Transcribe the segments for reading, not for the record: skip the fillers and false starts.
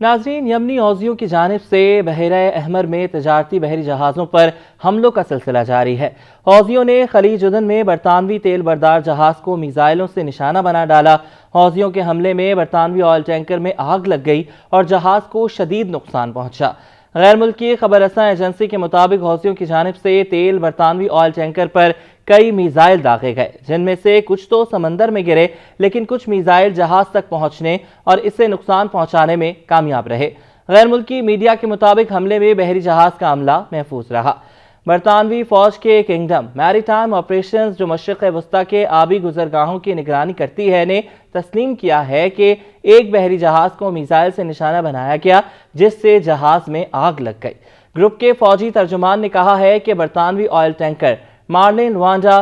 ناظرین، یمنی حوثیوں کی جانب سے بحیرہ احمر میں تجارتی بحری جہازوں پر حملوں کا سلسلہ جاری ہے۔ حوثیوں نے خلیج عدن میں برطانوی تیل بردار جہاز کو میزائلوں سے نشانہ بنا ڈالا۔ حوثیوں کے حملے میں برطانوی آئل ٹینکر میں آگ لگ گئی اور جہاز کو شدید نقصان پہنچا۔ غیر ملکی خبر رساں ایجنسی کے مطابق حوثیوں کی جانب سے تیل برطانوی آئل ٹینکر پر کئی میزائل داغے گئے، جن میں سے کچھ تو سمندر میں گرے، لیکن کچھ میزائل جہاز تک پہنچنے اور اسے نقصان پہنچانے میں کامیاب رہے۔ غیر ملکی میڈیا کے مطابق حملے میں بحری جہاز کا عملہ محفوظ رہا۔ برطانوی فوج کے کنگڈم میری ٹائم آپریشنز، جو مشرق وسطیٰ کے آبی گزرگاہوں کی نگرانی کرتی ہے، نے تسلیم کیا ہے کہ ایک بحری جہاز کو میزائل سے نشانہ بنایا گیا، جس سے جہاز میں آگ لگ گئی۔ گروپ کے فوجی ترجمان نے کہا ہے کہ برطانوی آئل ٹینکر مارلن لوانڈا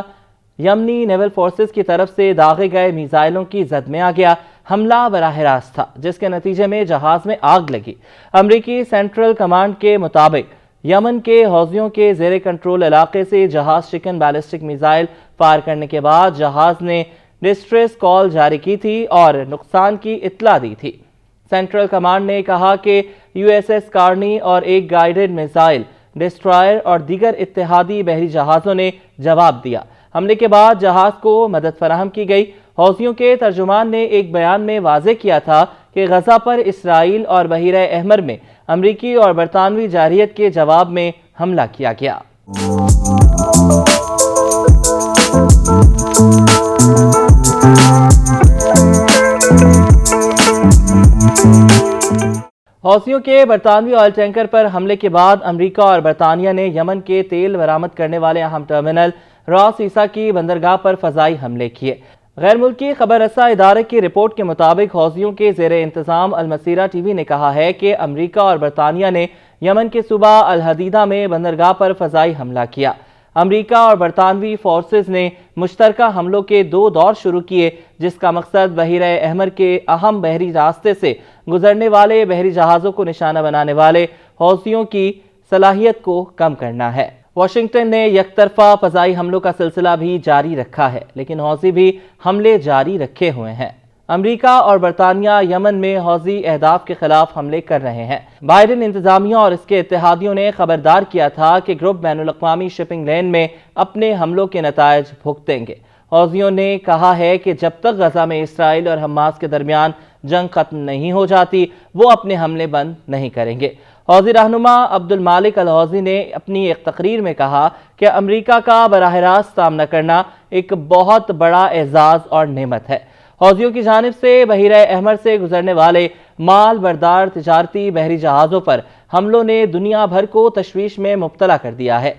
یمنی نیول فورسز کی طرف سے داغے گئے میزائلوں کی زد میں آ گیا۔ حملہ براہ راست تھا، جس کے نتیجے میں جہاز میں آگ لگی۔ امریکی سینٹرل کمانڈ کے مطابق یمن کے حوثیوں کے زیر کنٹرول علاقے سے جہاز شکن بیلسٹک میزائل فائر کرنے کے بعد جہاز نے ڈسٹریس کال جاری کی تھی اور نقصان کی اطلاع دی تھی۔ سینٹرل کمانڈ نے کہا کہ یو ایس ایس کارنی اور ایک گائیڈڈ میزائل ڈسٹرائر اور دیگر اتحادی بحری جہازوں نے جواب دیا۔ حملے کے بعد جہاز کو مدد فراہم کی گئی۔ حوثیوں کے ترجمان نے ایک بیان میں واضح کیا تھا کہ غزہ پر اسرائیل اور بحیرہ احمر میں امریکی اور برطانوی جارحیت کے جواب میں حملہ کیا گیا۔ حوثیوں کے برطانوی آئل ٹینکر پر حملے کے بعد امریکہ اور برطانیہ نے یمن کے تیل برآمد کرنے والے اہم ٹرمینل راس عیسیٰ کی بندرگاہ پر فضائی حملے کیے۔ غیر ملکی خبر رساں ادارے کی رپورٹ کے مطابق حوثیوں کے زیر انتظام المسیرہ ٹی وی نے کہا ہے کہ امریکہ اور برطانیہ نے یمن کے صوبہ الحدیدہ میں بندرگاہ پر فضائی حملہ کیا۔ امریکہ اور برطانوی فورسز نے مشترکہ حملوں کے 2 دور شروع کیے، جس کا مقصد بحیرہ احمر کے اہم بحری راستے سے گزرنے والے بحری جہازوں کو نشانہ بنانے والے حوثیوں کی صلاحیت کو کم کرنا ہے۔ واشنگٹن نے یک طرفہ فضائی حملوں کا سلسلہ بھی جاری رکھا ہے، لیکن حوثی بھی حملے جاری رکھے ہوئے ہیں۔ امریکہ اور برطانیہ یمن میں حوثی اہداف کے خلاف حملے کر رہے ہیں۔ بائیڈن انتظامیہ اور اس کے اتحادیوں نے خبردار کیا تھا کہ گروپ بین الاقوامی شپنگ لین میں اپنے حملوں کے نتائج بھگتیں گے۔ حوثیوں نے کہا ہے کہ جب تک غزہ میں اسرائیل اور حماس کے درمیان جنگ ختم نہیں ہو جاتی، وہ اپنے حملے بند نہیں کریں گے۔ حوثی رہنما عبد المالک الحوثی نے اپنی ایک تقریر میں کہا کہ امریکہ کا براہ راست سامنا کرنا ایک بہت بڑا اعزاز اور نعمت ہے۔ حوثیوں کی جانب سے بحیرہ احمر سے گزرنے والے مال بردار تجارتی بحری جہازوں پر حملوں نے دنیا بھر کو تشویش میں مبتلا کر دیا ہے۔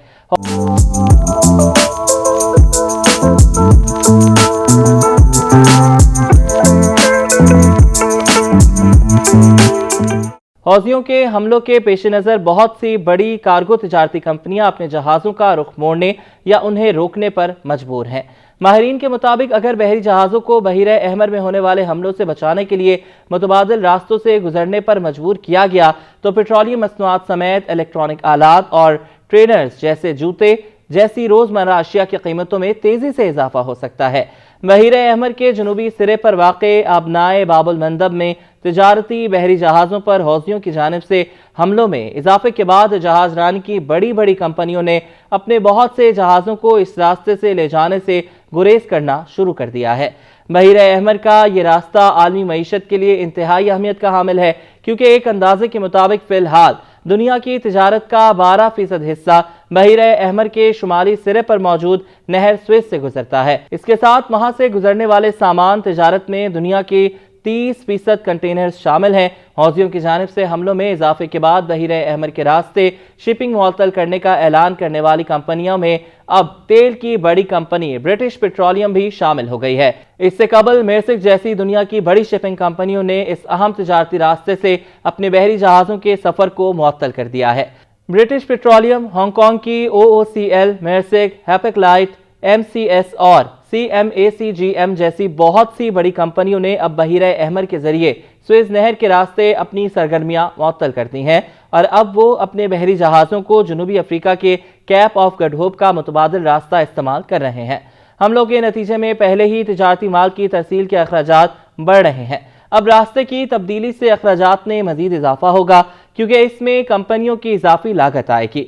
حوثیوں کے حملوں کے پیش نظر بہت سی بڑی کارگو تجارتی کمپنیاں اپنے جہازوں کا رخ موڑنے یا انہیں روکنے پر مجبور ہیں۔ ماہرین کے مطابق اگر بحری جہازوں کو بحیرہ احمر میں ہونے والے حملوں سے بچانے کے لیے متبادل راستوں سے گزرنے پر مجبور کیا گیا تو پیٹرولیم مصنوعات سمیت الیکٹرانک آلات اور ٹرینرز جیسے جوتے جیسی روزمرہ اشیاء کی قیمتوں میں تیزی سے اضافہ ہو سکتا ہے۔ بحیرہ احمر کے جنوبی سرے پر واقع آبنائے باب المندب میں تجارتی بحری جہازوں پر حوثیوں کی جانب سے حملوں میں اضافے کے بعد جہاز رانی کی بڑی کمپنیوں نے اپنے بہت سے جہازوں کو اس راستے سے لے جانے سے گریز کرنا شروع کر دیا ہے۔ بحیرہ احمر کا یہ راستہ عالمی معیشت کے لیے انتہائی اہمیت کا حامل ہے، کیونکہ ایک اندازے کے مطابق فی الحال دنیا کی تجارت کا 12% حصہ بحیرہ احمر کے شمالی سرے پر موجود نہر سویس سے گزرتا ہے۔ اس کے ساتھ وہاں سے گزرنے والے سامان تجارت میں دنیا کی 30% کنٹینرز شامل ہیں۔ حوثیوں کی جانب سے حملوں میں اضافے کے بعد بحیرہ احمر کے راستے شپنگ معطل کرنے کا اعلان کرنے والی کمپنیوں میں اب تیل کی بڑی کمپنی برٹش پیٹرولیم بھی شامل ہو گئی ہے۔ اس سے قبل میرسک جیسی دنیا کی بڑی شپنگ کمپنیوں نے اس اہم تجارتی راستے سے اپنے بحری جہازوں کے سفر کو معطل کر دیا ہے۔ برٹش پیٹرولیم، ہانگ کانگ کی OOCL، میرسک، ہیپک لائٹ، MCS اور CMACGM جیسی بہت سی بڑی کمپنیوں نے اب بحیرہ احمر کے ذریعے سویز نہر کے راستے اپنی سرگرمیاں معطل کر دی ہیں اور اب وہ اپنے بحری جہازوں کو جنوبی افریقہ کے کیپ آف گڈ ہوپ کا متبادل راستہ استعمال کر رہے ہیں۔ حملوں کے نتیجے میں پہلے ہی تجارتی مال کی ترسیل کے اخراجات بڑھ رہے ہیں۔ اب راستے کی تبدیلی سے اخراجات میں مزید اضافہ ہوگا کیونکہ اس میں کمپنیوں کی اضافی لاگت آئے گی۔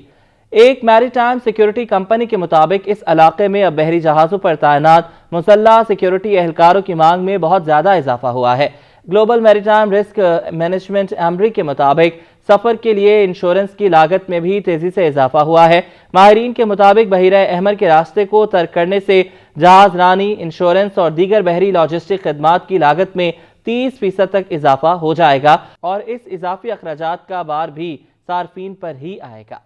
ایک میری ٹائم سیکیورٹی کمپنی کے مطابق اس علاقے میں اب بحری جہازوں پر تعینات مسلح سیکیورٹی اہلکاروں کی مانگ میں بہت زیادہ اضافہ ہوا ہے۔ گلوبل میری ٹائم رسک مینجمنٹ ایمری کے مطابق سفر کے لیے انشورنس کی لاگت میں بھی تیزی سے اضافہ ہوا ہے۔ ماہرین کے مطابق بحیرہ احمر کے راستے کو ترک کرنے سے جہاز رانی، انشورنس اور دیگر بحری لاجسٹک خدمات کی لاگت میں 30% تک اضافہ ہو جائے گا اور اس اضافی اخراجات کا بار بھی صارفین پر ہی آئے گا۔